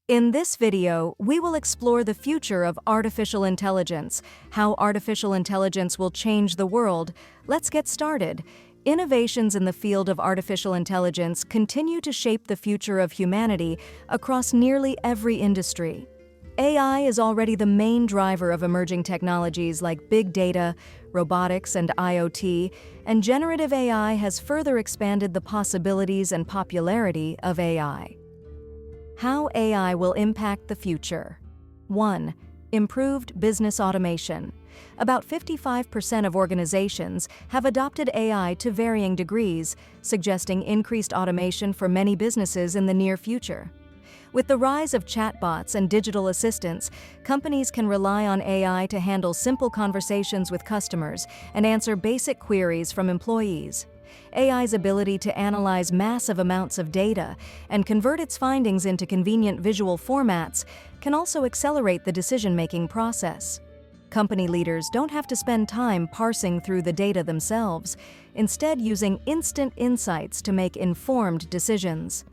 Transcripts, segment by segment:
In this video, we will explore the future of artificial intelligence, how artificial intelligence will change the world. Let's get started. Innovations in the field of artificial intelligence continue to shape the future of humanity across nearly every industry. AI is already the main driver of emerging technologies like big data, robotics, and IoT, and generative AI has further expanded the possibilities and popularity of AI. How AI will impact the future. 1. Improved business automation. About 55% of organizations have adopted AI to varying degrees, suggesting increased automation for many businesses in the near future. With the rise of chatbots and digital assistants, companies can rely on AI to handle simple conversations with customers and answer basic queries from employees. AI's ability to analyze massive amounts of data and convert its findings into convenient visual formats can also accelerate the decision-making process. Company leaders don't have to spend time parsing through the data themselves, instead using instant insights to make informed decisions.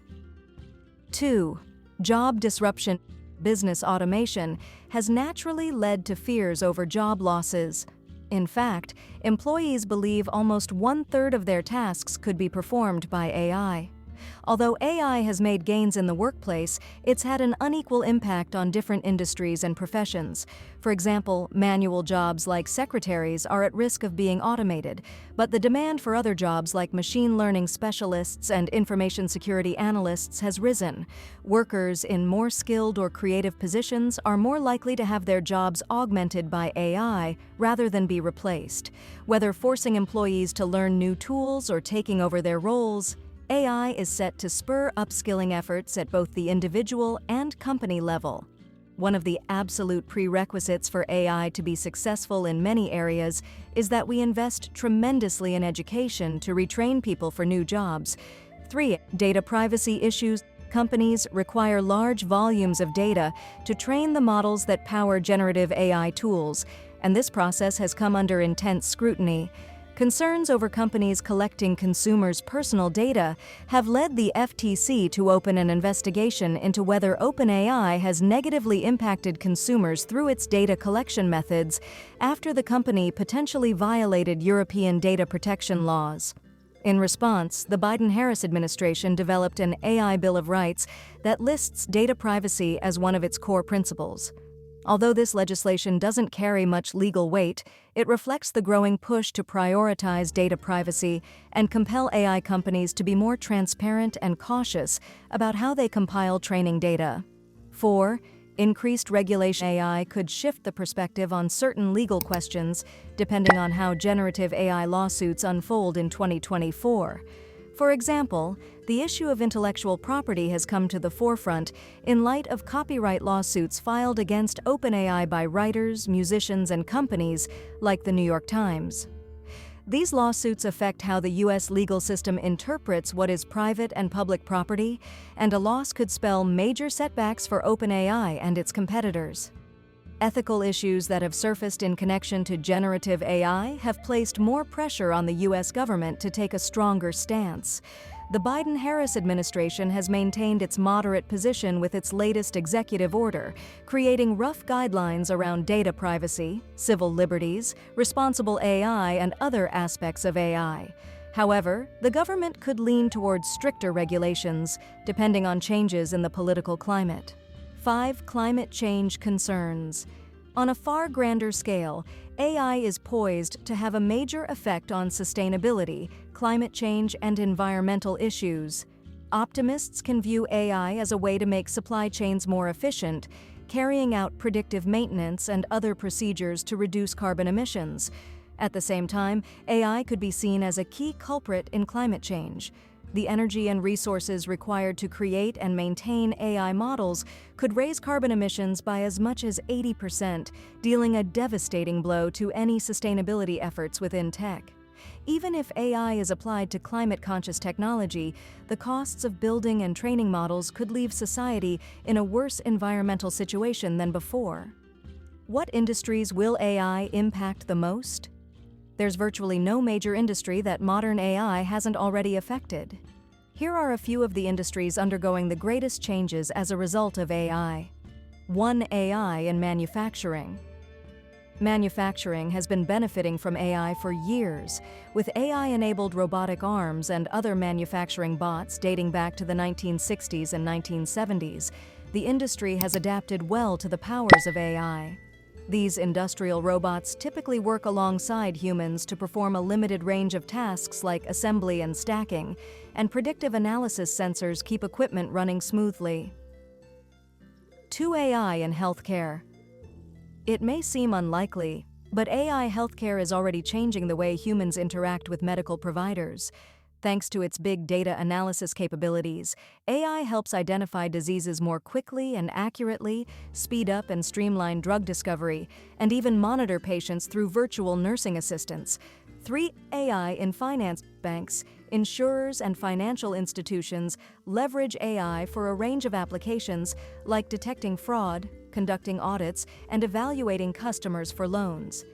2. Job disruption. Business automation has naturally led to fears over job losses. In fact, employees believe almost one-third of their tasks could be performed by AI. Although AI has made gains in the workplace, it's had an unequal impact on different industries and professions. For example, manual jobs like secretaries are at risk of being automated, but the demand for other jobs like machine learning specialists and information security analysts has risen. Workers in more skilled or creative positions are more likely to have their jobs augmented by AI rather than be replaced. Whether forcing employees to learn new tools or taking over their roles, AI is set to spur upskilling efforts at both the individual and company level. One of the absolute prerequisites for AI to be successful in many areas is that we invest tremendously in education to retrain people for new jobs. 3. Data privacy issues. Companies require large volumes of data to train the models that power generative AI tools, and this process has come under intense scrutiny. Concerns over companies collecting consumers' personal data have led the FTC to open an investigation into whether OpenAI has negatively impacted consumers through its data collection methods after the company potentially violated European data protection laws. In response, the Biden-Harris administration developed an AI Bill of Rights that lists data privacy as one of its core principles. Although this legislation doesn't carry much legal weight, it reflects the growing push to prioritize data privacy and compel AI companies to be more transparent and cautious about how they compile training data. 4. Increased regulation. AI could shift the perspective on certain legal questions depending on how generative AI lawsuits unfold in 2024. For example, the issue of intellectual property has come to the forefront in light of copyright lawsuits filed against OpenAI by writers, musicians, and companies like the New York Times. These lawsuits affect how the U.S. legal system interprets what is private and public property, and a loss could spell major setbacks for OpenAI and its competitors. Ethical issues that have surfaced in connection to generative AI have placed more pressure on the U.S. government to take a stronger stance. The Biden-Harris administration has maintained its moderate position with its latest executive order, creating rough guidelines around data privacy, civil liberties, responsible AI, and other aspects of AI. However, the government could lean towards stricter regulations, depending on changes in the political climate. 5. Climate change concerns. On a far grander scale, AI is poised to have a major effect on sustainability, climate change, and environmental issues. Optimists can view AI as a way to make supply chains more efficient, carrying out predictive maintenance and other procedures to reduce carbon emissions. At the same time, AI could be seen as a key culprit in climate change. The energy and resources required to create and maintain AI models could raise carbon emissions by as much as 80%, dealing a devastating blow to any sustainability efforts within tech. Even if AI is applied to climate-conscious technology, the costs of building and training models could leave society in a worse environmental situation than before. What industries will AI impact the most? There's virtually no major industry that modern AI hasn't already affected. Here are a few of the industries undergoing the greatest changes as a result of AI. 1. AI in manufacturing. Manufacturing has been benefiting from AI for years, with AI-enabled robotic arms and other manufacturing bots dating back to the 1960s and 1970s. The industry has adapted well to the powers of AI. These industrial robots typically work alongside humans to perform a limited range of tasks like assembly and stacking, and predictive analysis sensors keep equipment running smoothly. 2. AI in healthcare. It may seem unlikely, but AI healthcare is already changing the way humans interact with medical providers. Thanks to its big data analysis capabilities, AI helps identify diseases more quickly and accurately, speed up and streamline drug discovery, and even monitor patients through virtual nursing assistants. 3. AI in finance. Banks, insurers, and financial institutions leverage AI for a range of applications like detecting fraud, conducting audits, and evaluating customers for loans.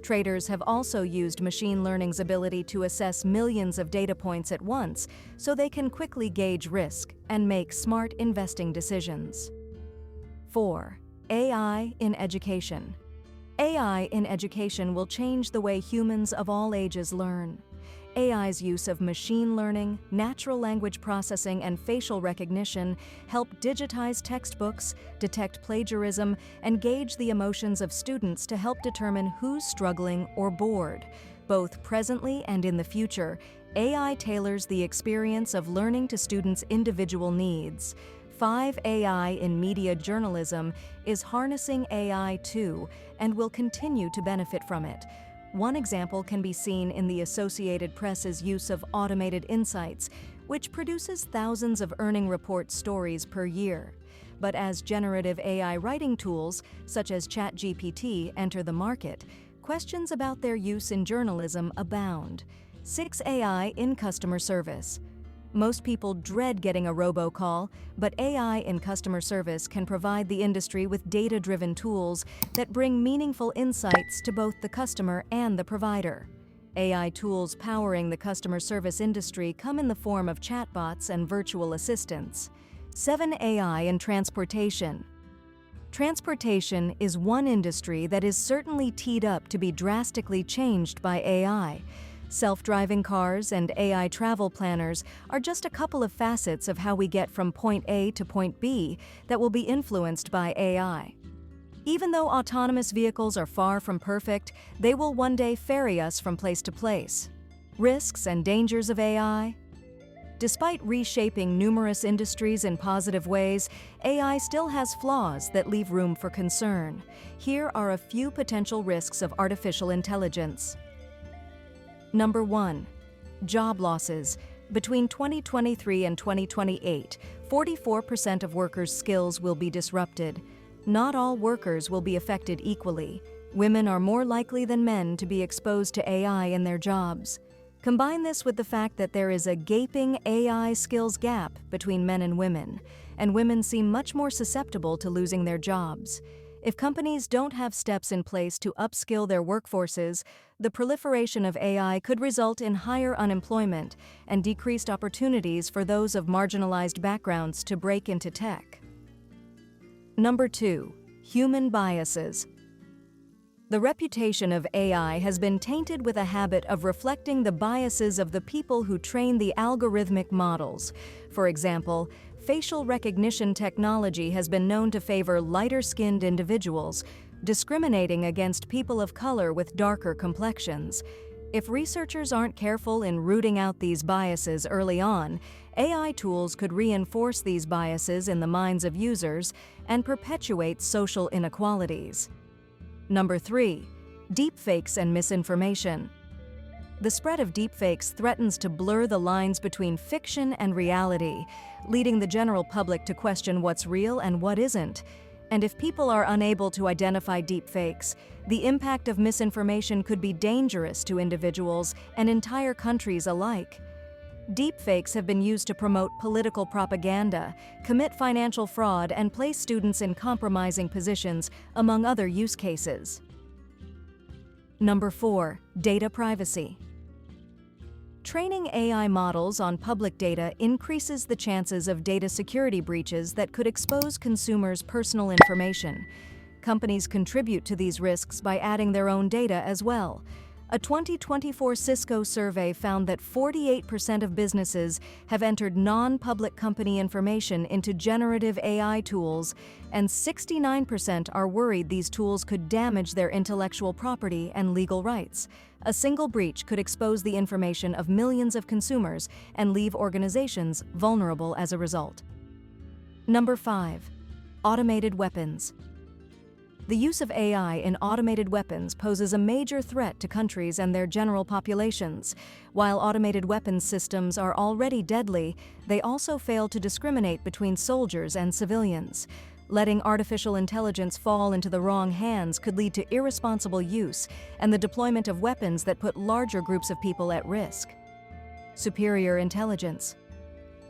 Traders have also used machine learning's ability to assess millions of data points at once so they can quickly gauge risk and make smart investing decisions. 4. AI in education. AI in education will change the way humans of all ages learn. AI's use of machine learning, natural language processing, and facial recognition help digitize textbooks, detect plagiarism, and gauge the emotions of students to help determine who's struggling or bored. Both presently and in the future, AI tailors the experience of learning to students' individual needs. 5. AI in media journalism is harnessing AI too, and will continue to benefit from it. One example can be seen in the Associated Press's use of automated insights, which produces thousands of earning report stories per year. But as generative AI writing tools, such as ChatGPT, enter the market, questions about their use in journalism abound. 6. AI in customer service. Most people dread getting a robocall, but AI in customer service can provide the industry with data-driven tools that bring meaningful insights to both the customer and the provider. AI tools powering the customer service industry come in the form of chatbots and virtual assistants. 7. AI in transportation. Transportation is one industry that is certainly teed up to be drastically changed by AI. Self-driving cars and AI travel planners are just a couple of facets of how we get from point A to point B that will be influenced by AI. Even though autonomous vehicles are far from perfect, they will one day ferry us from place to place. Risks and dangers of AI? Despite reshaping numerous industries in positive ways, AI still has flaws that leave room for concern. Here are a few potential risks of artificial intelligence. Number 1. Job losses. Between 2023 and 2028, 44% of workers' skills will be disrupted. Not all workers will be affected equally. Women are more likely than men to be exposed to AI in their jobs. Combine this with the fact that there is a gaping AI skills gap between men and women seem much more susceptible to losing their jobs. If companies don't have steps in place to upskill their workforces, the proliferation of AI could result in higher unemployment and decreased opportunities for those of marginalized backgrounds to break into tech. Number 2. Human biases. The reputation of AI has been tainted with a habit of reflecting the biases of the people who train the algorithmic models. For example, facial recognition technology has been known to favor lighter-skinned individuals, discriminating against people of color with darker complexions. If researchers aren't careful in rooting out these biases early on, AI tools could reinforce these biases in the minds of users and perpetuate social inequalities. Number 3. Deepfakes and misinformation. The spread of deepfakes threatens to blur the lines between fiction and reality, leading the general public to question what's real and what isn't. And if people are unable to identify deepfakes, the impact of misinformation could be dangerous to individuals and entire countries alike. Deepfakes have been used to promote political propaganda, commit financial fraud, and place students in compromising positions, among other use cases. Number 4. Data privacy. Training AI models on public data increases the chances of data security breaches that could expose consumers' personal information. Companies contribute to these risks by adding their own data as well. A 2024 Cisco survey found that 48% of businesses have entered non-public company information into generative AI tools, and 69% are worried these tools could damage their intellectual property and legal rights. A single breach could expose the information of millions of consumers and leave organizations vulnerable as a result. Number 5. Automated weapons. The use of AI in automated weapons poses a major threat to countries and their general populations. While automated weapons systems are already deadly, they also fail to discriminate between soldiers and civilians. Letting artificial intelligence fall into the wrong hands could lead to irresponsible use and the deployment of weapons that put larger groups of people at risk. Superior intelligence.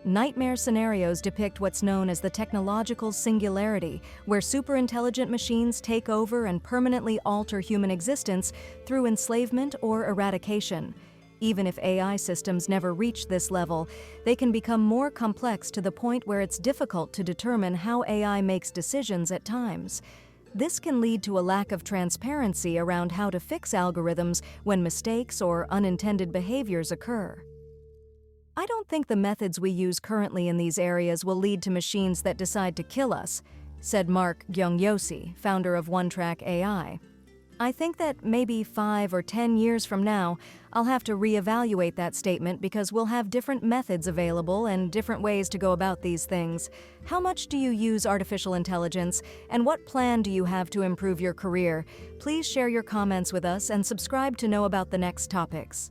Nightmare scenarios depict what's known as the technological singularity, where superintelligent machines take over and permanently alter human existence through enslavement or eradication. Even if AI systems never reach this level, they can become more complex to the point where it's difficult to determine how AI makes decisions at times. This can lead to a lack of transparency around how to fix algorithms when mistakes or unintended behaviors occur. I don't think the methods we use currently in these areas will lead to machines that decide to kill us, said Mark Gyongyosi, founder of OneTrack AI. I think that maybe 5 or 10 years from now, I'll have to reevaluate that statement because we'll have different methods available and different ways to go about these things. How much do you use artificial intelligence, and what plan do you have to improve your career? Please share your comments with us and subscribe to know about the next topics.